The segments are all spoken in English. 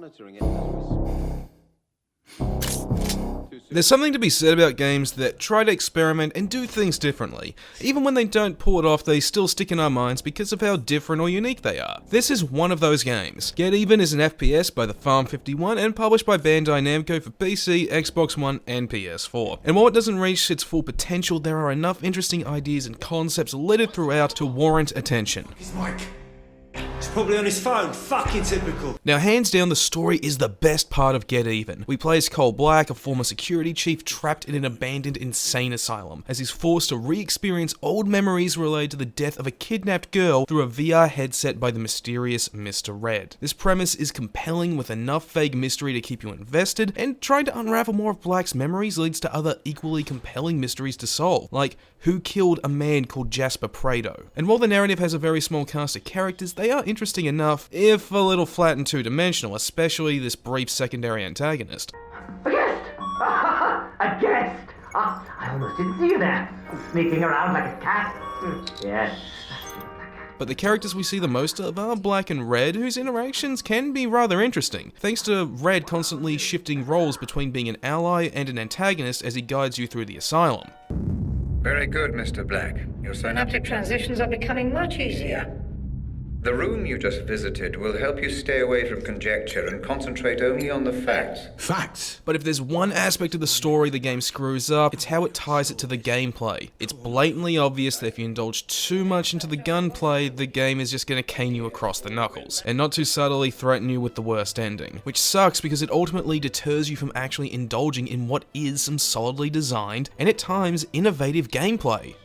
monitoring it as There's something to be said about games that try to experiment and do things differently. Even when they don't pull it off, they still stick in our minds because of how different or unique they are. This is one of those games. Get Even is an FPS by the Farm 51 and published by Bandai Namco for PC, Xbox One, and PS4. And while it doesn't reach its full potential, there are enough interesting ideas and concepts littered throughout to warrant attention. He's Mike. He's probably on his phone. Fucking typical. Now, hands down, the story is the best part of Get Even. We play as Cole Black, a former security chief trapped in an abandoned insane asylum, as he's forced to re-experience old memories related to the death of a kidnapped girl through a VR headset by the mysterious Mr. Red. This premise is compelling with enough vague mystery to keep you invested, and trying to unravel more of Black's memories leads to other equally compelling mysteries to solve, like who killed a man called Jasper Prado. And while the narrative has a very small cast of characters, they are interesting enough, if a little flat and two-dimensional, especially this brief secondary antagonist. A guest! A guest! I almost didn't see you there. Sneaking around like a cat. Yes. But the characters we see the most of are Black and Red, whose interactions can be rather interesting, thanks to Red constantly shifting roles between being an ally and an antagonist as he guides you through the asylum. Very good, Mr. Black. Your Synaptic transitions are becoming much easier. The room you just visited will help you stay away from conjecture and concentrate only on the facts. Facts? But if there's one aspect of the story the game screws up, it's how it ties it to the gameplay. It's blatantly obvious that if you indulge too much into the gunplay, the game is just going to cane you across the knuckles, and not too subtly threaten you with the worst ending. Which sucks because it ultimately deters you from actually indulging in what is some solidly designed, and at times innovative gameplay.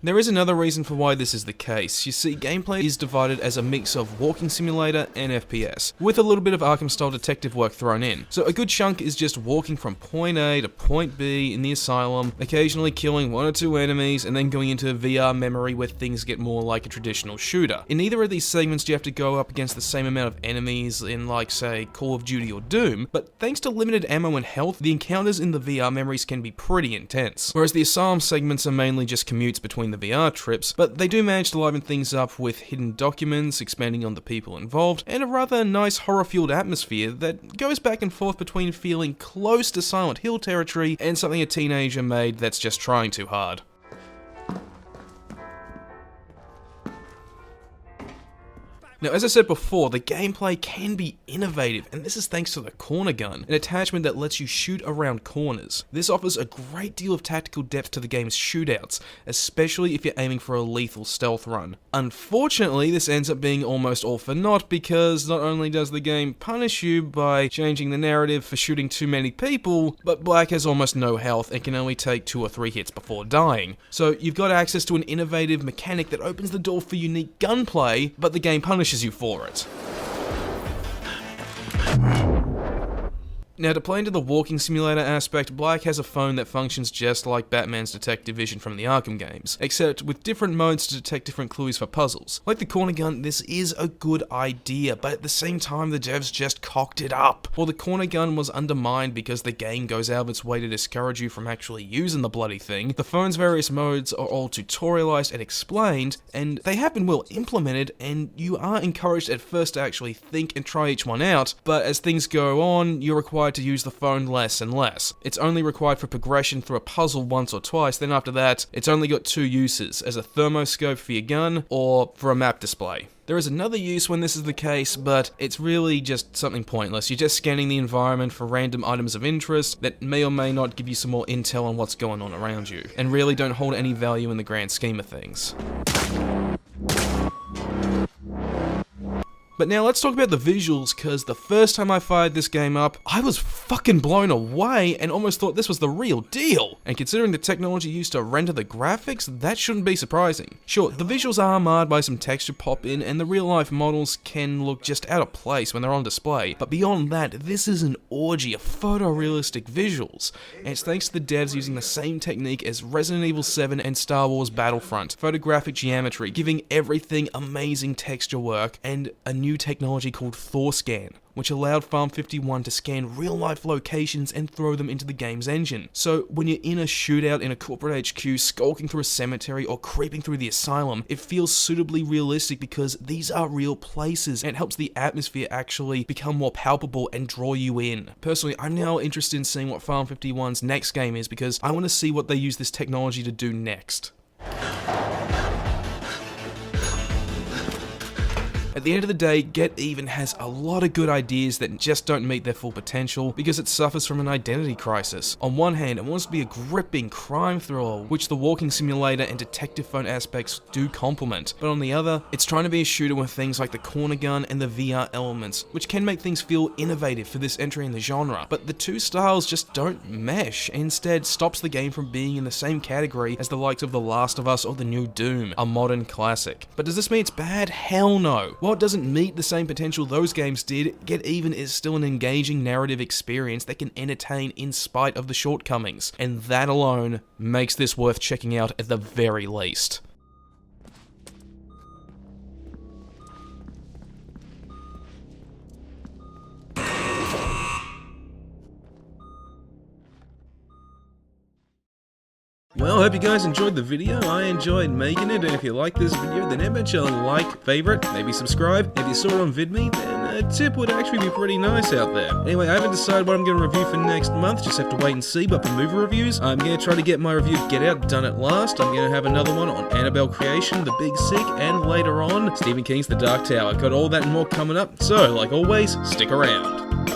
There is another reason for why this is the case. You see, gameplay is divided as a mix of walking simulator and FPS, with a little bit of Arkham-style detective work thrown in. So a good chunk is just walking from point A to point B in the asylum, occasionally killing one or two enemies, and then going into VR memory where things get more like a traditional shooter. In neither of these segments do you have to go up against the same amount of enemies in, like, say, Call of Duty or Doom, but thanks to limited ammo and health, the encounters in the VR memories can be pretty intense. Whereas the asylum segments are mainly just commutes between the VR trips, but they do manage to liven things up with hidden documents, expanding on the people involved, and a rather nice horror-fueled atmosphere that goes back and forth between feeling close to Silent Hill territory and something a teenager made that's just trying too hard. Now, as I said before, the gameplay can be innovative, and this is thanks to the corner gun, an attachment that lets you shoot around corners. This offers a great deal of tactical depth to the game's shootouts, especially if you're aiming for a lethal stealth run. Unfortunately, this ends up being almost all for naught because not only does the game punish you by changing the narrative for shooting too many people, but Black has almost no health and can only take 2 or 3 hits before dying. So you've got access to an innovative mechanic that opens the door for unique gunplay, but the game punishes you for it. Now, to play into the walking simulator aspect, Black has a phone that functions just like Batman's Detective Vision from the Arkham games, except with different modes to detect different clues for puzzles. Like the corner gun, this is a good idea, but at the same time the devs just cocked it up. While the corner gun was undermined because the game goes out of its way to discourage you from actually using the bloody thing, the phone's various modes are all tutorialized and explained, and they have been well implemented, and you are encouraged at first to actually think and try each one out, but as things go on, you're required to use the phone less and less. It's only required for progression through a puzzle once or twice, then after that, it's only got 2 uses, as a thermoscope for your gun, or for a map display. There is another use when this is the case, but it's really just something pointless. You're just scanning the environment for random items of interest that may or may not give you some more intel on what's going on around you, and really don't hold any value in the grand scheme of things. But now let's talk about the visuals, cause the first time I fired this game up, I was fucking blown away and almost thought this was the real deal. And considering the technology used to render the graphics, that shouldn't be surprising. Sure, the visuals are marred by some texture pop in and the real life models can look just out of place when they're on display, but beyond that, this is an orgy of photorealistic visuals. And it's thanks to the devs using the same technique as Resident Evil 7 and Star Wars Battlefront, photographic geometry, giving everything amazing texture work and a new new technology called ThorScan, which allowed Farm 51 to scan real-life locations and throw them into the game's engine. So when you're in a shootout in a corporate HQ, skulking through a cemetery, or creeping through the asylum, it feels suitably realistic because these are real places, and it helps the atmosphere actually become more palpable and draw you in. Personally, I'm now interested in seeing what Farm 51's next game is because I want to see what they use this technology to do next. At the end of the day, Get Even has a lot of good ideas that just don't meet their full potential because it suffers from an identity crisis. On one hand, it wants to be a gripping crime thriller, which the walking simulator and detective phone aspects do complement, but on the other, it's trying to be a shooter with things like the corner gun and the VR elements, which can make things feel innovative for this entry in the genre, but the two styles just don't mesh, and instead stops the game from being in the same category as the likes of The Last of Us or the new Doom, a modern classic. But does this mean it's bad? Hell no. While it doesn't meet the same potential those games did, Get Even is still an engaging narrative experience that can entertain in spite of the shortcomings, and that alone makes this worth checking out at the very least. Well, I hope you guys enjoyed the video. I enjoyed making it, and if you like this video, then how about you like, favorite, maybe subscribe. If you saw it on VidMe, then a tip would actually be pretty nice out there. Anyway, I haven't decided what I'm going to review for next month, just have to wait and see, but for movie reviews, I'm going to try to get my review of Get Out done at last. I'm going to have another one on Annabelle Creation, The Big Sick, and later on, Stephen King's The Dark Tower. Got all that and more coming up, so, like always, stick around.